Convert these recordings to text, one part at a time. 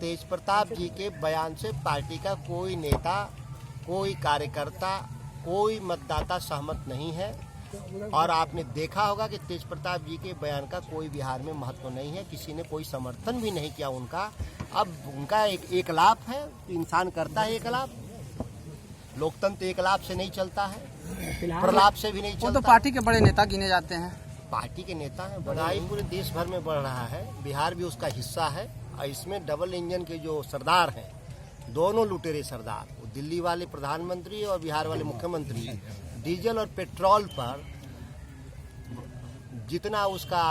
तेज प्रताप जी के बयान से पार्टी का कोई नेता, कोई कार्यकर्ता, कोई मतदाता सहमत नहीं है। और आपने देखा होगा कि तेज प्रताप जी के बयान का कोई बिहार में महत्व नहीं है, किसी ने कोई समर्थन भी नहीं किया उनका। अब उनका एक लाभ है, इंसान करता है एक लाभ। लोकतंत्र एक लाभ से नहीं चलता है, प्रलाप से भी नहीं चलता। वो तो पार्टी के बड़े नेता गिने जाते हैं। पार्टी के नेता हैं, बढ़ाई पूरे देश भर में बढ़ रहा है, बिहार भी उसका हिस्सा है। और इसमें डबल इंजन के जो सरदार हैं, दोनों लुटेरे सरदार, दिल्ली वाले प्रधानमंत्री और बिहार वाले मुख्यमंत्री, डीजल और पेट्रोल पर जितना उसका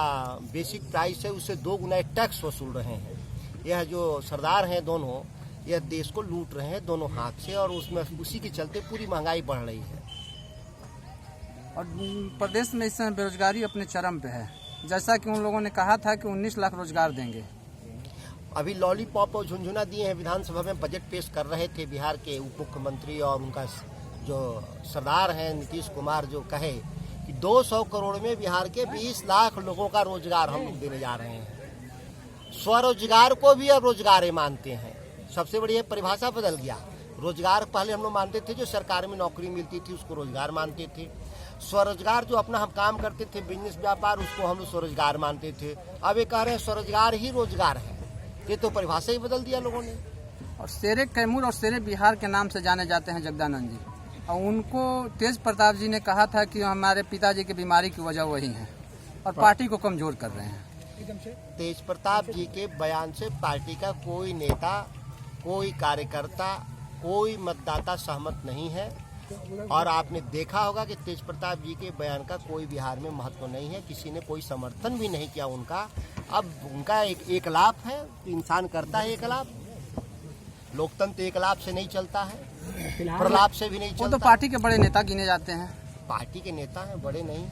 बेसिक प्राइस है उससे 2 गुना टैक्स वसूल रहे हैं। यह जो सरदार हैं दोनों, यह देश को लूट रहे हैं दोनों हाथ से, और उसमें उसी के चलते पूरी महंगाई बढ़ रही है। और प्रदेश में इस समय बेरोजगारी अपने चरम पे है, जैसा कि उन लोगों ने कहा था कि 19 लाख रोजगार देंगे। अभी लॉलीपॉप और झुनझुना दिए हैं। विधानसभा में बजट पेश कर रहे थे बिहार के उप मुख्यमंत्री और उनका जो सरदार हैं नीतीश कुमार, जो कहे कि 200 करोड़ में बिहार के 20 लाख लोगों का रोजगार हम लोग देने जा रहे हैं। स्वरोजगार को भी अब रोजगार मानते हैं। सबसे बड़ी ये परिभाषा बदल गया। रोजगार पहले हम लोग मानते थे जो सरकार में नौकरी मिलती थी उसको रोजगार मानते थे। स्वरोजगार जो अपना हम काम करते थे, बिजनेस व्यापार, उसको हम लोग स्वरोजगार मानते थे। अब ये कह रहे हैं स्वरोजगार ही रोजगार है। ये तो परिभाषा ही बदल दिया लोगों ने। और शेरे कैमूर और शेरे बिहार के नाम से जाने जाते हैं जगदानंद जी, और उनको तेज प्रताप जी ने कहा था कि हमारे पिताजी की बीमारी की वजह वही है और पार्टी को कमजोर कर रहे हैं। तेज प्रताप जी के बयान से पार्टी का कोई नेता, कोई कार्यकर्ता, कोई मतदाता सहमत नहीं है। और आपने देखा होगा कि तेज प्रताप जी के बयान का कोई बिहार में महत्व नहीं है, किसी ने कोई समर्थन भी नहीं किया उनका। अब उनका एक लाभ है, इंसान करता है एक लाभ। लोकतंत्र एक लाभ से नहीं चलता है, प्रलाप से भी नहीं चलता। वो तो पार्टी के बड़े नेता गिने जाते हैं। पार्टी के नेता हैं, बड़े नहीं,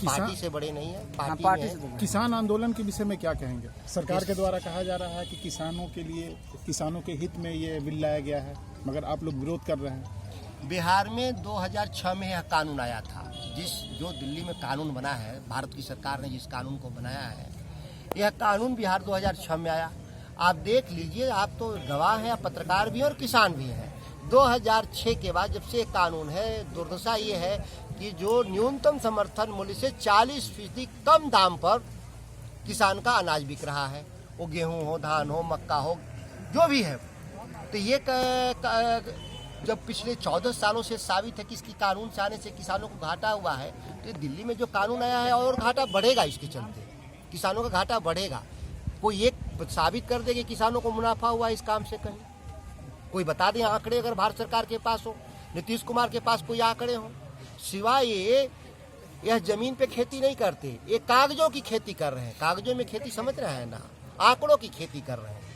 पार्टी से बड़े नहीं है। पार्टी से किसान आंदोलन के विषय में क्या कहेंगे? सरकार के द्वारा कहा जा रहा है कि किसानों के लिए, किसानों के हित में ये बिल लाया गया है, मगर आप लोग विरोध कर रहे हैं। बिहार में 2006 में यह कानून आया था। जो दिल्ली में कानून बना है, भारत की सरकार ने जिस कानून को बनाया है, यह कानून बिहार 2006 में आया। आप देख लीजिए, आप तो गवाह हैं, आप पत्रकार भी हैं और किसान भी हैं। 2006 के बाद जब से कानून है, दुर्दशा ये है कि जो न्यूनतम समर्थन मूल्य से 40% कम दाम पर किसान का अनाज बिक रहा है, वो गेहूं हो, धान हो, मक्का हो, जो भी है। तो ये जब पिछले 14 सालों से साबित है कि इसकी कानून से आने से किसानों को घाटा हुआ है, तो दिल्ली में जो कानून आया है और घाटा बढ़ेगा। इसके चलते किसानों का घाटा बढ़ेगा। कोई एक साबित कर दे कि किसानों को मुनाफा हुआ इस काम से, कहीं कोई बता दे आंकड़े, अगर भारत सरकार के पास हो, नीतीश कुमार के पास कोई आंकड़े हो। सिवाय यह जमीन पे खेती नहीं करते, ये कागजों की खेती कर रहे हैं। कागजों में खेती समझ रहे हैं ना, आंकड़ों की खेती कर रहे हैं।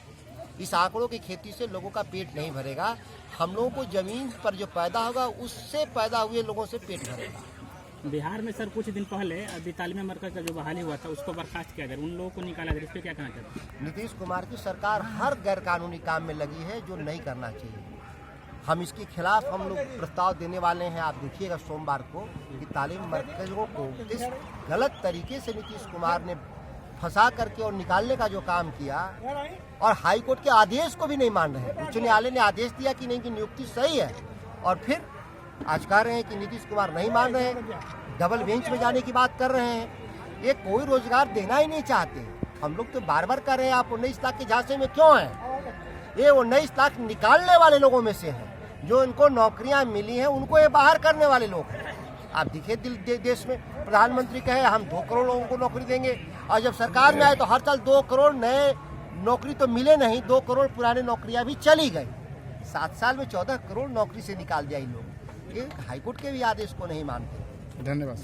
इस आंकड़ों की खेती से लोगों का पेट नहीं भरेगा। हम लोगों को जमीन पर जो पैदा होगा उससे पैदा हुए लोगों से पेट भरेगा। बिहार में सर कुछ दिन पहले अभी तालीमी मरकज का जो बहाली हुआ था उसको बर्खास्त किया गया, उन लोगों को निकाला गया, इस पर क्या कहना चाहते हैं? नीतीश कुमार की सरकार हर गैर कानूनी काम में लगी है जो नहीं करना चाहिए। हम इसके खिलाफ हम लोग प्रस्ताव देने वाले हैं। आप देखिएगा सोमवार को कि तालीम मरकजों को किस गलत तरीके से नीतीश कुमार ने फंसा करके और निकालने का जो काम किया, और हाई कोर्ट के आदेश को भी नहीं मान रहे हैं। उच्च न्यायालय ने आदेश दिया कि नहीं, कि नियुक्ति सही है, और फिर आज कह रहे हैं कि नीतीश कुमार नहीं मान रहे हैं, डबल बेंच में जाने की बात कर रहे हैं। ये कोई रोजगार देना ही नहीं चाहते। हम लोग तो बार बार कह रहे हैं आप 19 लाख के झांसे में क्यों हैं? ये 19 लाख निकालने वाले लोगों में से हैं। जो इनको नौकरियां मिली हैं उनको ये बाहर करने वाले लोग हैं। आप देखिए देश में प्रधानमंत्री कहे हम 2 करोड़ लोगों को नौकरी देंगे, और जब सरकार में आए तो हर साल 2 करोड़ नए नौकरी तो मिले नहीं, 2 करोड़ पुराने नौकरियां भी चली गई। 7 साल में 14 करोड़ नौकरी से निकाल दिया इन लोग। ये हाईकोर्ट के भी आदेश को नहीं मानते। धन्यवाद।